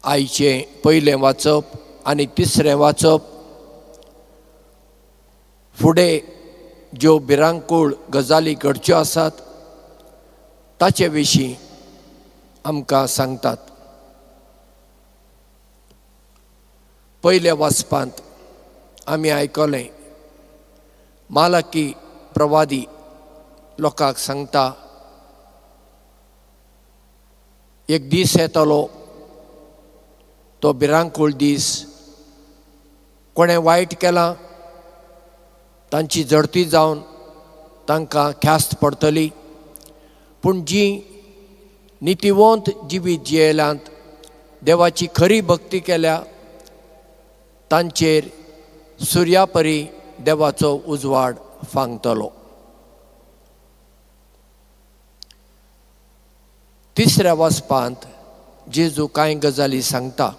आईचें पयलें वाचप आनी तिसरें वाचप फुडें ज्यो भिरांकूळ गजाली घडच्यो आसात ताचे विशीं आमकां सांगतात। पयल्या वाचपांत आमी आयकलें मालाकी प्रवादी लोकांक सांगता एक दीस येतलो तो भिरांकूळ दीस कोणें वायट केलां तांची झडटी जावन तांकां ख्यास्त पडटली पूण जीं नितिवंत जिवीत जियेल्यांत देवाची खरी भक्ती केल्या तांचेर सुर्या परी देवाचो उजवाड फांगतलो। तिसऱ्या वाचपांत जेजू कांय गजाली सांगता।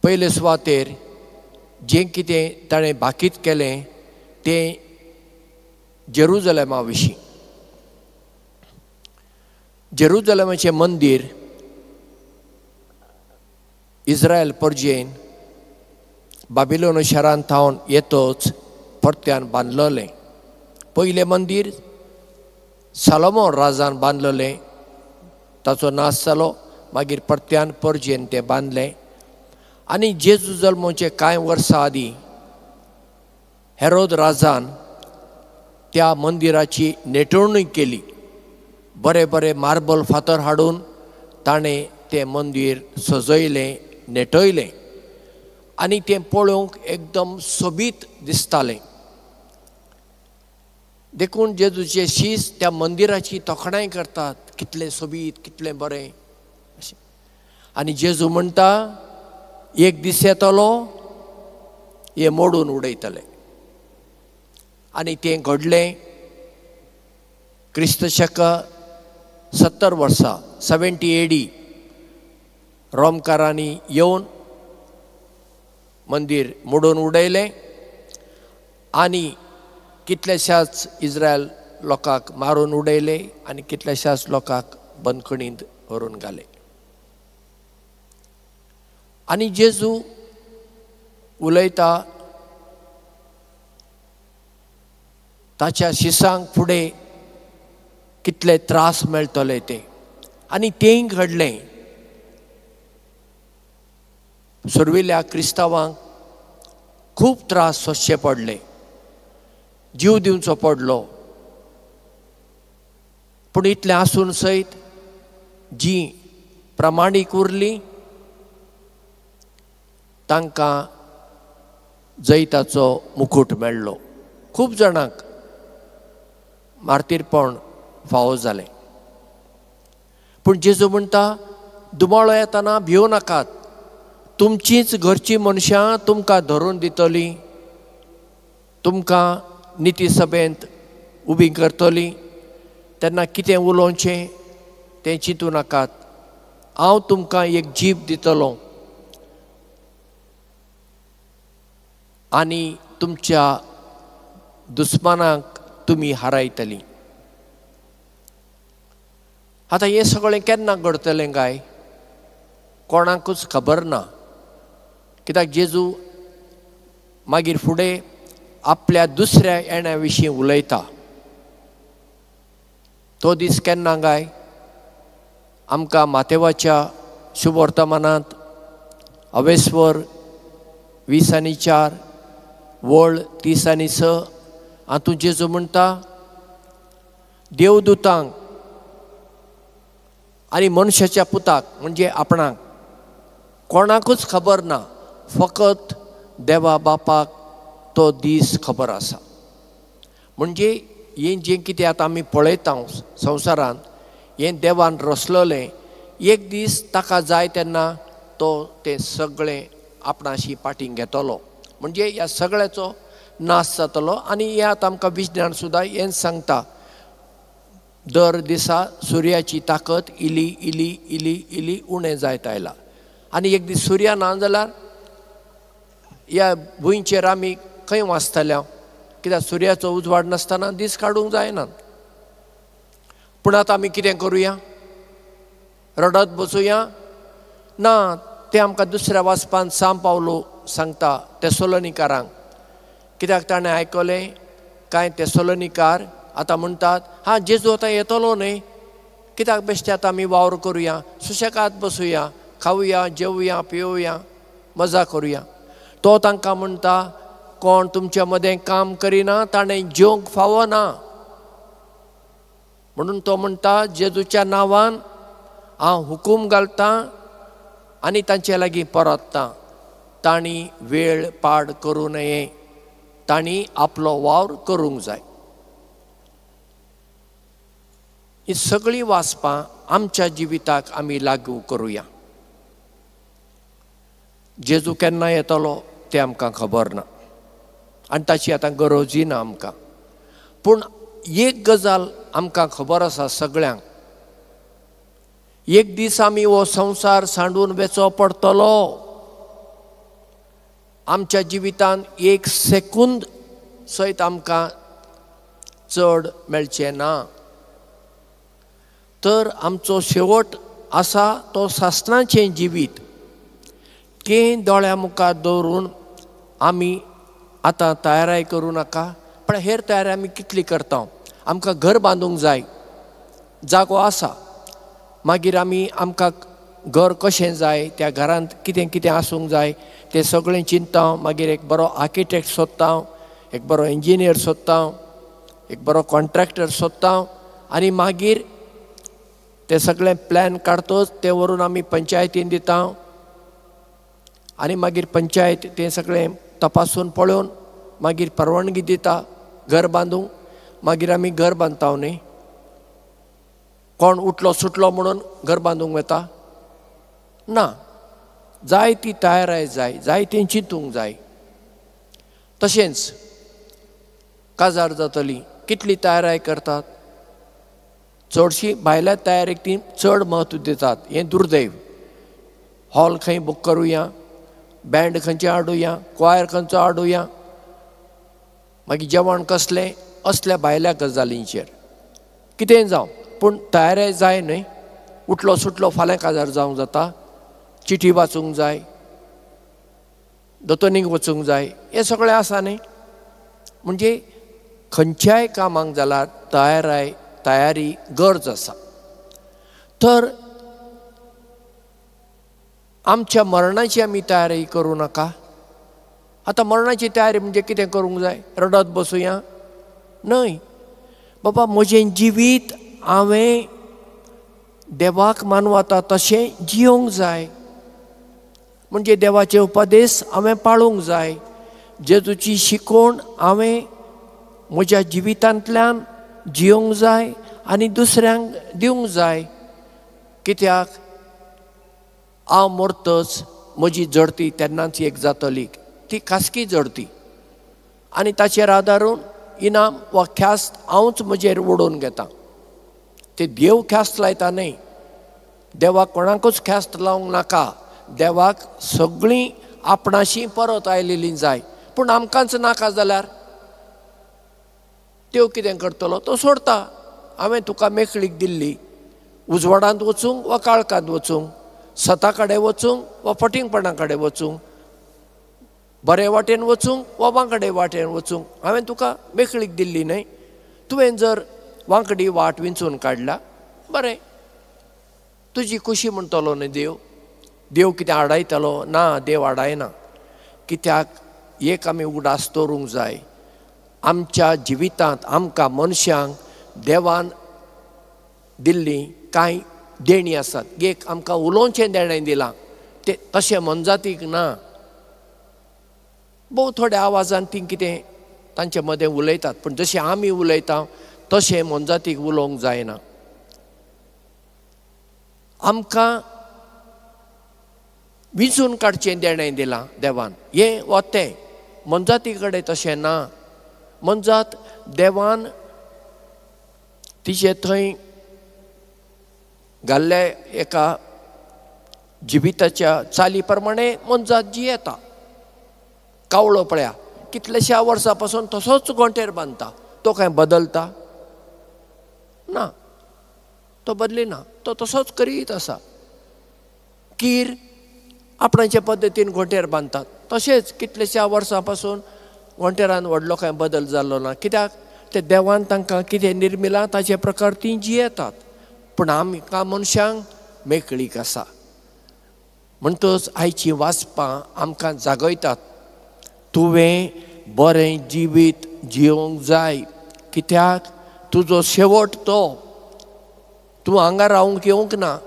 पयले सुवातेर जें कितें ताणें भाकीत केलें तें जेरुजलेमा विशीं। जेरुजलेमाचें मंदीर इस्रायल परजेन बाबिलोन शारांत थावन येतोच परत्यान बांदलेलें। पयलें मंदीर सालोमोन राजान बांदलेलें, ताचो नाश जालो, मागीर परत्यान परजेन तें बांदलें। आनी जेजू जल्माचे कांय वर्सां आदीं हेरोद राजान त्या मंदिराची नेटवणूक केली। बरे बरे मार्बल फातर हाडून ताणें तें मंदीर सजयलें, नेटयलें आनी तें पळोवंक एकदम सोबीत दिसतालें। देखून जेजूचे शीस त्या मंदिराची तोखणाय करतात, कितलें सोबीत, कितलें बरें अशें। आनी जेजू म्हणटा एक दीस येतलो हें मोडून उडयतले। आनी तें घडलें क्रिस्त शक 70 वर्सां 70 AD रोमकारांनी येवन मंदीर मोडून उडयलें आनी कितलेशाच इस्रायल लोकांक मारून उडयले आनी कितलेशाच लोकांक बंदखणींत व्हरून घाले। आनी जेजू उलयता ताच्या शिसांक फुडें कितले त्रास मेळटले ते आनी तेंय घडलें। सुरविल्ल्या क्रिस्तांवांक खूब त्रास सोंसचे पडले, जीव दिवचो पडलो, पूण इतलें आसून सयत जीं प्रामाणीक उरलीं तांकां जैताचो मुकुट मेळ्ळो। खूब जाणांक मार्तीरपण फावो जालें, पूण जेजू म्हणटा दुबाळो येतना भिवू नाकात, तुमचींच घरचीं मनशां तुमकां धरून दितलीं, तुमकां निती सभेंत उबी करतलीं, तेन्ना कितें उलोवचें तें चिंतूं नाकात, हांव तुमकां एक जीब दितलों आनी तुमच्या दुस्मानांक तुमी हारायतलीं। आतां हें सगळें केन्ना घडतलें काय कोणाकूच खबर ना, कित्याक जेजू मागीर फुडें आपल्या दुसऱ्या येण्या विशीं उलयता। तो दीस केन्ना काय आमकां मातेवाच्या शुभ वर्तमानांत अवेस्वर 20:4 वळ 30:6 हातूंत जेजू म्हणटा देवदूतांक आनी मनशाच्या पुताक म्हणजे आपणाक कोणाकूच खबर ना, फकत देवा बापाक तो दीस खबर आसा। म्हणजे हें जें कितें आतां आमी पळयता संवसारांत हें देवान रचलेलें, एक दीस ताका जाय तेन्ना तो तें सगळें आपणाशी पाटींग घेतलो, म्हणजे ह्या सगळ्याचो नाश जातलो। आनी हें आतां आमकां विज्ञान सुद्दां हें सांगता, दर दिसा सुर्याची ताकद इली इली इली इली उणें जायत आयला आनी एक दीस सुर्या ना जाल्यार ह्या भुंयचेर आमी खंय वाचतले, कित्याक सुर्याचो उजवाड नासतना दीस काडूंक जायना। पूण आतां आमी कितें करुया, रडत बसुया ना ते आमकां दुसऱ्या वाचपान सांब पावलो सांगता तेसोलोनिकारांक, कित्याक ताणें आयकलें कांय तेसोलोनिकार आतां म्हणटात हा जेजू आतां येतलो न्ही, कित्याक बेश्टे आतां आमी वावर करुया, सुशेगाद बसुया, खावया जेवया पिवया मजा करुया. तो तांकां म्हणटा कोण तुमच्या मदें काम करिना ताणें जेवंक फावो ना. म्हणून तो म्हणटा जेजूच्या नांवान हांव हुकूम घालतां आनी तांचे लागीं परतता, तांणी वेळ पाड करूं नये, तांणी आपलो वावर करूंक जाय. ही सगळीं वाचपां आमच्या जिविताक आमी लागू करुया. जेजू केन्ना येतलो तें आमकां खबर ना आनी ताची आतां गरजूय ना आमकां. पूण एक गजाल आमकां खबर आसा सगळ्यांक, एक दीस आमी हो संवसार सांडून वेचो पडटलो. आमच्या जिवितान एक सेकंद सयत आमकां चड मेळचें ना. तर आमचो शेवट आसा तो सासणाचें जिवीत. तें दोळ्या मुखार दवरून आमी आतां तयाराय करूं नाका. पण हेर तयारी आमी कितली करता? आमकां घर बांदूंक जाय, जागो आसा, मागीर आमकां घर कशें जाय, त्या घरांत कितें कितें आसूंक जाय तें सगळें चिंत्ता. मागीर एक बरो आर्किटेक्ट सोदता, एक बरो इंजिनियर सोदता, एक बरो कॉन्ट्रॅक्टर सोदता आनी मागीर ते सगळें प्लॅन काडतोच ते व्हरून आमी पंचायतीन दिता आनी मागीर पंचायत तें सगळें तपासून पळोवन मागीर परवानगी दिता घर बांदूंक. मागीर आमी घर बांदता न्ही. कोण उठलो सुटलो म्हणून घर बांदूंक वता ना. जाय ती तयाराय जाय, जाय तें चिंतूंक जाय. तशेंच काजार जातली कितली तयाराय करतात? चडशी भायल्या तयारेक ती चड म्हत्व दितात. हें दुर्दैव. हॉल खंय बूक करुया, बँड खंयचे हाडुया, क्वायर खंयचो हाडुया, मागीर जेवण कसलें, असल्या भायल्या गजालींचेर कितेंय जावं पूण तयाराय जाय न्हय. उठलो सुटलो फाल्यां काजार जावंक जाता, चिठी वाचूंक जाय, दोतोनीक वचूंक जाय, हें सगळें आसा न्ही. म्हणजे खंयच्याय कामाक जाल्यार तयारी गरज आसा. तर आमच्या मरणाची आमी तयारी करूं नाका. आतां मरणाची तयारी म्हणजे कितें करूंक जाय? रडत बसुया? न्हय बाबा, म्हजें जिवीत हांवें देवाक मानवता तशें जियोंक जाय. म्हणजे देवाचे उपदेश हांवें पाळूंक जाय. जेजूची शिकवण हांवें म्हज्या जिवितांतल्यान जियोंक जाय आनी दुसऱ्यांक दिवंक जाय. कित्याक हांव मरतच म्हजी जडती तेन्नाच एक जातली, ती खासगी जडती, आनी ताचेर आदारून इनाम वा ख्यास्त हांवूच म्हजेर ओडून घेतां. ते देव ख्यास्त लायता न्हय. देवाक कोणाकूच ख्यास्त लावंक नाका. देवाक सगळीं आपणाशी परत आयलेलीं जाय. पूण आमकांच नाका जाल्यार देव कितें करतलो? तो सोडता. हांवें तुका मेकळीक दिल्ली, उजवाडांत वचूंक वा काळखांत वचूंक, सता कडेन वचूंक वा फटिंगपणा कडेन वचूंक, बरे वाटेन वचूंक वा वांकडे वाटेन वचूंक, हांवें तुका मेकळीक दिल्ली न्हय. तुवें जर वांकडी वाट विंचून काडला बरें, तुजी खुशी म्हणटलो न्ही देव. देव कितें आडायतलो? ना, देव आडायना. कित्याक एक आमी उगडास दवरूंक जाय. आमच्या जिवितांत आमकां मनशांक देवान दिल्ली कांय देणी आसात. एक आमकां उलोवचें देणें दिलां, तें तशें मनजातीक ना. भोव थोड्या आवाजान ती कितें तांचे मदें उलयतात, पूण जशें आमी उलयता तशें मनजातीक उलोवंक जायना. आमकां विंचून काडचें देणें दिलां देवान, हें वा तें. मनजाती कडेन तशें ना. मनजात देवान तिचे थंय घाल्ले एका जिविताच्या चाली प्रमाणे मनजात जियेता. कावळो पळया, कितलेशा वर्सां पासून तसोच गोंठेर बांदता. तो काय बदलता? ना, तो बदलिना. तो तसोच करीत आसा. कीर आपणाच्या पद्दतीन घोंटेर बांदतात. तशेंच कितलेशा वर्सां पासून घोंटेरान व्हडलो कांय बदल जाल्लो ना. कित्याक ते देवान तांकां कितें निर्मिलां ताचे प्रकार तीं जियेतात. पूण आमकां मनशांक मेकळीक आसा. म्हणटच आयचीं वाचपां आमकां जागयतात. तुवें बरें जिवीत जियोंक जाय, कित्याक तुजो शेवट तो. तूं हांगा रावंक येवंक ना.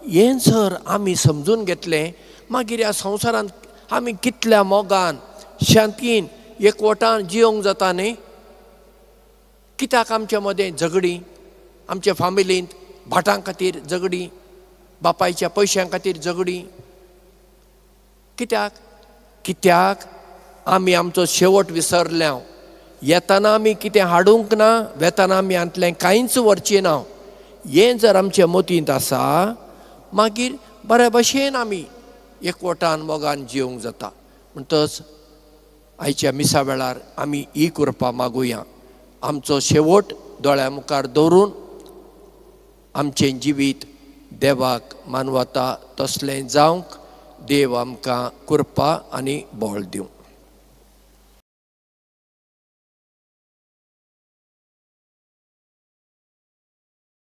हें जर आमी समजून घेतलें, मागीर ह्या संवसारांत आमी कितल्या मोगान शांतीन एकवटान जियोंक जाता न्ही. कित्याक आमचे मदें झगडीं, आमच्या फामिलींत भाटां खातीर झगडीं, बापायच्या पयशां खातीर झगडीं. कित्याक आमी आमचो शेवट विसरल्या. येताना आमी कितें हाडूंक ना, वेताना आमी हातलें कांयच व्हरचें ना. हें जर आमच्या मतींत आसा, मागीर बऱ्या भशेन आमी एकवटान मोगान जियोंक जाता. म्हणटच आयच्या मिसा वेळार आमी ही कृपा मागुया. आमचो शेवट दोळ्या मुखार दवरून आमचें जिवीत देवाक मानवता तसलें जावंक देव आमकां कृपा आनी बळ दिवं.